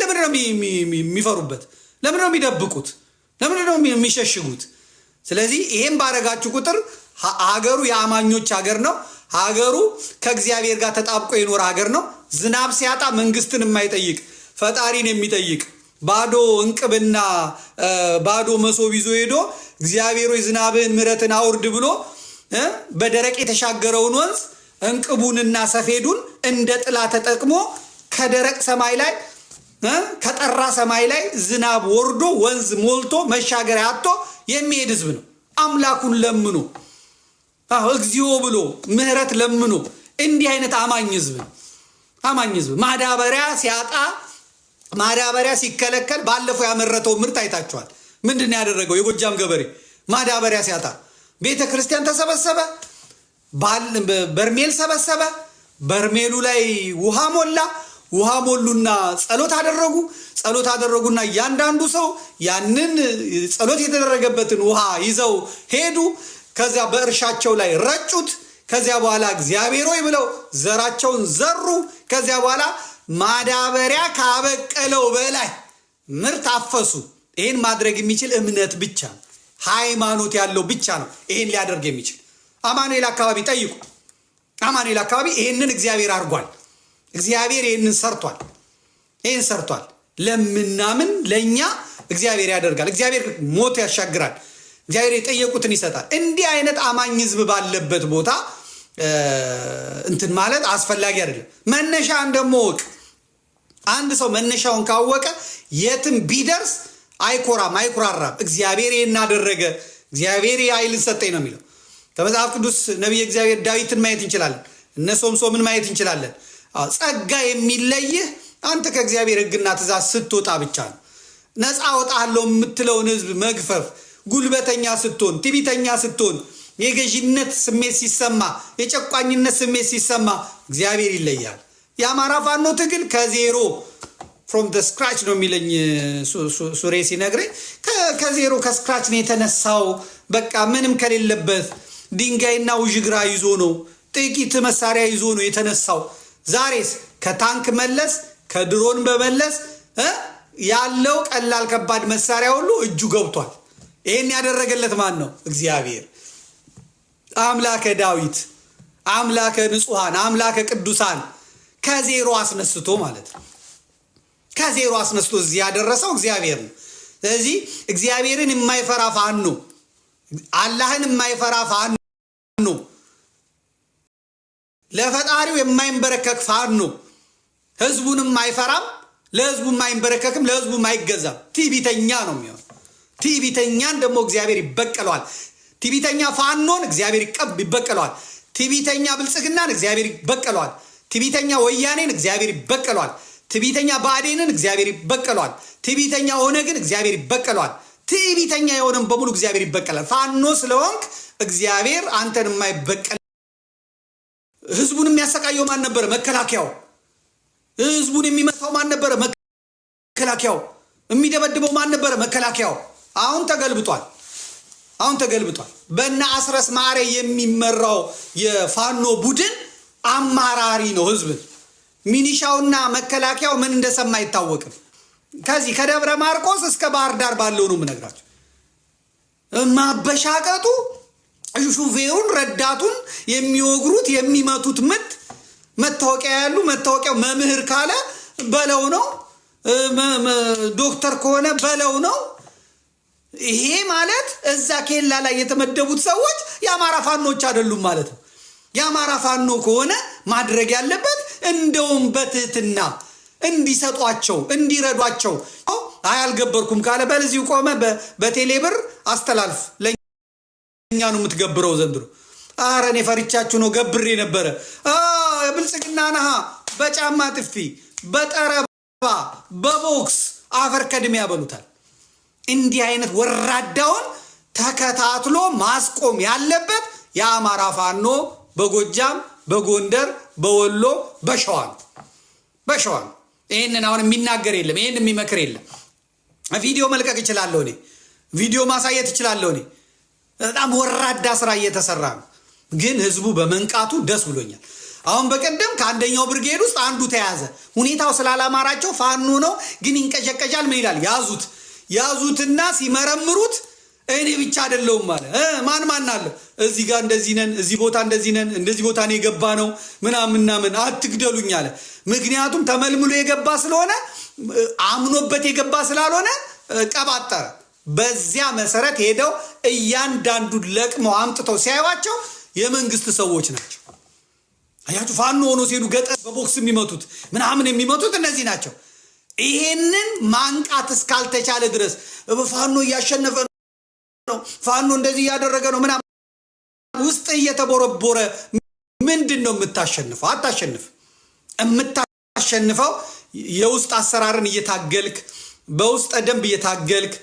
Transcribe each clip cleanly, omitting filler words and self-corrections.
ለምን ነው የሚፈሩበት? ለምን ነው የሚደብቁት? ለምን ነው የሚሸሽጉት? ስለዚህ ይሄን ባረጋችሁ ቁጥር ሀገሩ የአማኞች ሀገር ነው። ሀገሩ ከእግዚአብሔር ጋር ተጣብቆ የኖረ ሀገር ነው። ዝናብ ሲያጣ መንግስትን የማይጠይቅ ፈጣሪን የሚጠይቅ ባዶ እንቅብና ባዶ መሶብ ይዞ ሄዶ እግዚአብሔር ሆይ ዝናብህን ምሕረትን አውርድ ብሎ በደረቅ የተሻገረውን ወንዝ እንቅቡንና ሰፌዱን እንደ ጥላ ተጠቅሞ ከደረቅ ሰማይ ላይ ከጠራ ሰማይ ላይ ዝናብ ወርዶ ወንዝ ሞልቶ መሻገሪያ አጥቶ የሚሄድ ህዝብ ነው። አምላኩን ለምኖ እግዚኦ ብሎ ምሕረት ለምኖ እንዲህ አይነት አማኝ ህዝብ ነው። አማኝ ህዝብ ማዳበሪያ ሲያጣ ማዳበሪያ ሲከለከል ባለፈው ያመረተው ምርት አይታችኋል። ምንድን ነው ያደረገው? የጎጃም ገበሬ ማዳበሪያ ሲያጣ ቤተ ክርስቲያን ተሰበሰበ፣ በርሜል ሰበሰበ፣ በርሜሉ ላይ ውሃ ሞላ። ውሃ ሞሉና ጸሎት አደረጉና እያንዳንዱ ሰው ያንን ጸሎት የተደረገበትን ውሃ ይዘው ሄዱ። ከዚያ በእርሻቸው ላይ ረጩት። ከዚያ በኋላ እግዚአብሔር ሆይ ብለው ዘራቸውን ዘሩ። ከዚያ በኋላ ማዳበሪያ ካበቀለው በላይ ምርት አፈሱ። ይህን ማድረግ የሚችል እምነት ብቻ ነው፣ ሃይማኖት ያለው ብቻ ነው ይህን ሊያደርግ የሚችል። አማኑኤል አካባቢ ጠይቁ። አማኑኤል አካባቢ ይህንን እግዚአብሔር አድርጓል። እግዚአብሔር ይህንን ሰርቷል። ይህን ሰርቷል። ለምናምን ለእኛ እግዚአብሔር ያደርጋል። እግዚአብሔር ሞት ያሻግራል። እግዚአብሔር የጠየቁትን ይሰጣል። እንዲህ አይነት አማኝ ህዝብ ባለበት ቦታ እንትን ማለት አስፈላጊ አይደለም። መነሻን ደግሞ ወቅ አንድ ሰው መነሻውን ካወቀ የትም ቢደርስ አይኮራም፣ አይኩራራም። እግዚአብሔር ይህን አደረገ፣ እግዚአብሔር ኃይልን ሰጠኝ ነው የሚለው። ከመጽሐፍ ቅዱስ ነቢይ እግዚአብሔር ዳዊትን ማየት እንችላለን። እነ ሶምሶምን ማየት እንችላለን። ጸጋ የሚለይህ አንተ ከእግዚአብሔር ሕግና ትእዛዝ ስትወጣ ብቻ ነው። ነፃ ወጣለሁ የምትለውን ህዝብ መግፈፍ፣ ጉልበተኛ ስትሆን፣ ትዕቢተኛ ስትሆን፣ የገዥነት ስሜት ሲሰማ፣ የጨቋኝነት ስሜት ሲሰማ እግዚአብሔር ይለያል። የአማራ ፋኖ ትግል ከዜሮ ፍሮም ደ ስክራች ነው የሚለኝ ሱሬ ሲነግረኝ። ከዜሮ ከስክራች ነው የተነሳው። በቃ ምንም ከሌለበት ድንጋይና ውዥግራ ይዞ ነው፣ ጥቂት መሳሪያ ይዞ ነው የተነሳው። ዛሬስ ከታንክ መለስ ከድሮን በመለስ ያለው ቀላል ከባድ መሳሪያ ሁሉ እጁ ገብቷል። ይህን ያደረገለት ማን ነው? እግዚአብሔር አምላከ ዳዊት፣ አምላከ ንጹሐን፣ አምላከ ቅዱሳን ከዜሮ አስነስቶ ማለት ነው። ከዜሮ አስነስቶ እዚህ ያደረሰው እግዚአብሔር ነው። ስለዚህ እግዚአብሔርን የማይፈራ ፋኖ፣ አላህን የማይፈራ ፋኖ፣ ለፈጣሪው የማይንበረከክ ፋኖ ህዝቡንም አይፈራም፣ ለህዝቡም አይንበረከክም፣ ለህዝቡም አይገዛም። ትዕቢተኛ ነው የሚሆን። ትዕቢተኛን ደግሞ እግዚአብሔር ይበቀለዋል። ትዕቢተኛ ፋኖን እግዚአብሔር ይበቀለዋል። ትዕቢተኛ ብልጽግናን እግዚአብሔር ይበቀለዋል። ትዕቢተኛ ወያኔን እግዚአብሔር ይበቀለዋል። ትዕቢተኛ ብአዴንን እግዚአብሔር ይበቀለዋል። ትዕቢተኛ ኦነግን እግዚአብሔር ይበቀለዋል። ትዕቢተኛ የሆነም በሙሉ እግዚአብሔር ይበቀላል። ፋኖ ስለሆንክ እግዚአብሔር አንተን የማይበቀል። ህዝቡን የሚያሰቃየው ማን ነበረ? መከላከያው። ህዝቡን የሚመታው ማን ነበረ? መከላከያው። የሚደበድበው ማን ነበረ? መከላከያው። አሁን ተገልብጧል። በእነ አስረስ ማረ የሚመራው የፋኖ ቡድን አማራሪ ነው ህዝብን። ሚኒሻውና መከላከያው ምን እንደሰማ አይታወቅም። ከዚህ ከደብረ ማርቆስ እስከ ባህር ዳር ባለው ነው የምነግራቸው። ማበሻቀጡ፣ ሹፌሩን ረዳቱን የሚወግሩት የሚመቱት ምት፣ መታወቂያ ያሉ መታወቂያው መምህር ካለ በለው ነው፣ ዶክተር ከሆነ በለው ነው። ይሄ ማለት እዛ ኬላ ላይ የተመደቡት ሰዎች የአማራ ፋኖች አይደሉም ማለት ነው። የአማራ ፋኖ ከሆነ ማድረግ ያለበት እንደውም በትህትና እንዲሰጧቸው እንዲረዷቸው። አያልገበርኩም ካለ በለዚሁ ቆመ በቴሌብር አስተላልፍ፣ ለኛ ነው የምትገብረው ዘንድሮ። አረ እኔ ፈሪቻችሁ ነው ገብሬ ነበረ። ብልጽግና ነሃ በጫማ ጥፊ በጠረባ በቦክስ አፈር ከድሜ ያበሉታል። እንዲህ አይነት ወራዳውን ተከታትሎ ማስቆም ያለበት የአማራ ፋኖ በጎጃም፣ በጎንደር፣ በወሎ፣ በሸዋ ነው። ይህንን አሁን የሚናገር የለም፣ ይህን የሚመክር የለም። ቪዲዮ መልቀቅ እችላለሁ እኔ፣ ቪዲዮ ማሳየት እችላለሁ እኔ። በጣም ወራዳ ስራ እየተሰራ ነው፣ ግን ህዝቡ በመንቃቱ ደስ ብሎኛል። አሁን በቀደም ከአንደኛው ብርጌድ ውስጥ አንዱ ተያዘ። ሁኔታው ስላላማራቸው ፋኖ ነው ግን ይንቀዠቀዣል። ምን ይላል? ያዙትና ሲመረምሩት እኔ ብቻ አይደለሁም ማለት ማን አለ እዚህ ጋር እንደዚህ ነን፣ እዚህ ቦታ እንደዚህ ነን፣ እንደዚህ ቦታ ነው የገባ ነው ምናምን አትግደሉኝ አለ። ምክንያቱም ተመልምሎ የገባ ስለሆነ አምኖበት የገባ ስላልሆነ ቀባጠረ። በዚያ መሰረት ሄደው እያንዳንዱን ለቅመው አምጥተው ሲያዩዋቸው የመንግስት ሰዎች ናቸው። አያችሁ፣ ፋኖ ሆኖ ሲሄዱ ገጠር በቦክስ የሚመቱት ምናምን የሚመቱት እነዚህ ናቸው። ይሄንን ማንቃት እስካልተቻለ ድረስ ፋኖ እያሸነፈ ነው፣ ፋኖ እንደዚህ እያደረገ ነው ምናምን ውስጥ እየተቦረቦረ ምንድን ነው የምታሸንፈው? አታሸንፍ። የምታሸንፈው የውስጥ አሰራርን እየታገልክ፣ በውስጥ ደንብ እየታገልክ፣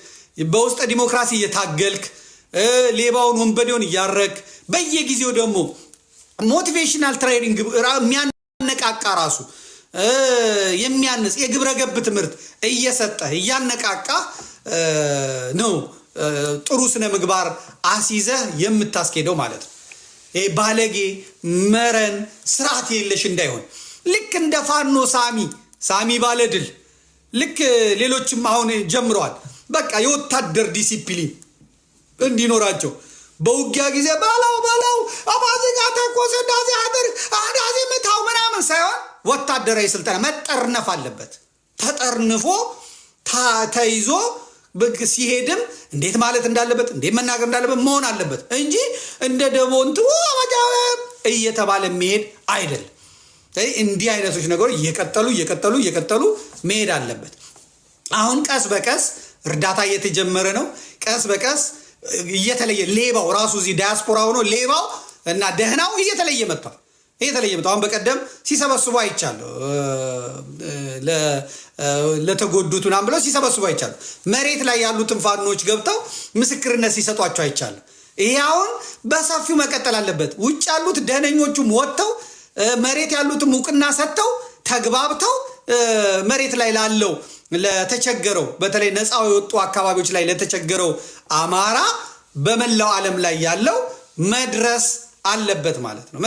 በውስጥ ዲሞክራሲ እየታገልክ፣ ሌባውን ወንበዴውን እያረክ፣ በየጊዜው ደግሞ ሞቲቬሽናል ትሬኒንግ የሚያነቃቃ ራሱ የሚያንጽ የግብረ ገብ ትምህርት እየሰጠህ እያነቃቃ ነው ጥሩ ስነ ምግባር አስይዘህ የምታስኬደው ማለት ነው። ይሄ ባለጌ መረን ስርዓት የለሽ እንዳይሆን ልክ እንደ ፋኖ ሳሚ ባለድል ልክ ሌሎችም አሁን ጀምረዋል። በቃ የወታደር ዲሲፕሊን እንዲኖራቸው በውጊያ ጊዜ ባላው አባዚጋ ተኮሰ ዳዚ አድርግ አዳዚ ምታው ምናምን ሳይሆን ወታደራዊ ስልጠና መጠርነፍ አለበት። ተጠርንፎ ተይዞ ሲሄድም እንዴት ማለት እንዳለበት እንዴት መናገር እንዳለበት መሆን አለበት እንጂ እንደ ደቦንቱ እየተባለ መሄድ አይደለም። እንዲህ አይነቶች ነገሮች እየቀጠሉ መሄድ አለበት። አሁን ቀስ በቀስ እርዳታ እየተጀመረ ነው። ቀስ በቀስ እየተለየ ሌባው ራሱ እዚህ ዳያስፖራ ሆኖ ሌባው እና ደህናው እየተለየ መጥቷል። አሁን በቀደም ሲሰበስቡ አይቻለሁ። ለተጎዱት ምናምን ብለው ሲሰበስቡ አይቻለሁ። መሬት ላይ ያሉትን ፋኖች ገብተው ምስክርነት ሲሰጧቸው አይቻለሁ። ይሄ አሁን በሰፊው መቀጠል አለበት። ውጭ ያሉት ደህነኞቹም ወጥተው መሬት ያሉትም እውቅና ሰጥተው ተግባብተው መሬት ላይ ላለው ለተቸገረው በተለይ ነፃ የወጡ አካባቢዎች ላይ ለተቸገረው አማራ በመላው ዓለም ላይ ያለው መድረስ አለበት ማለት ነው።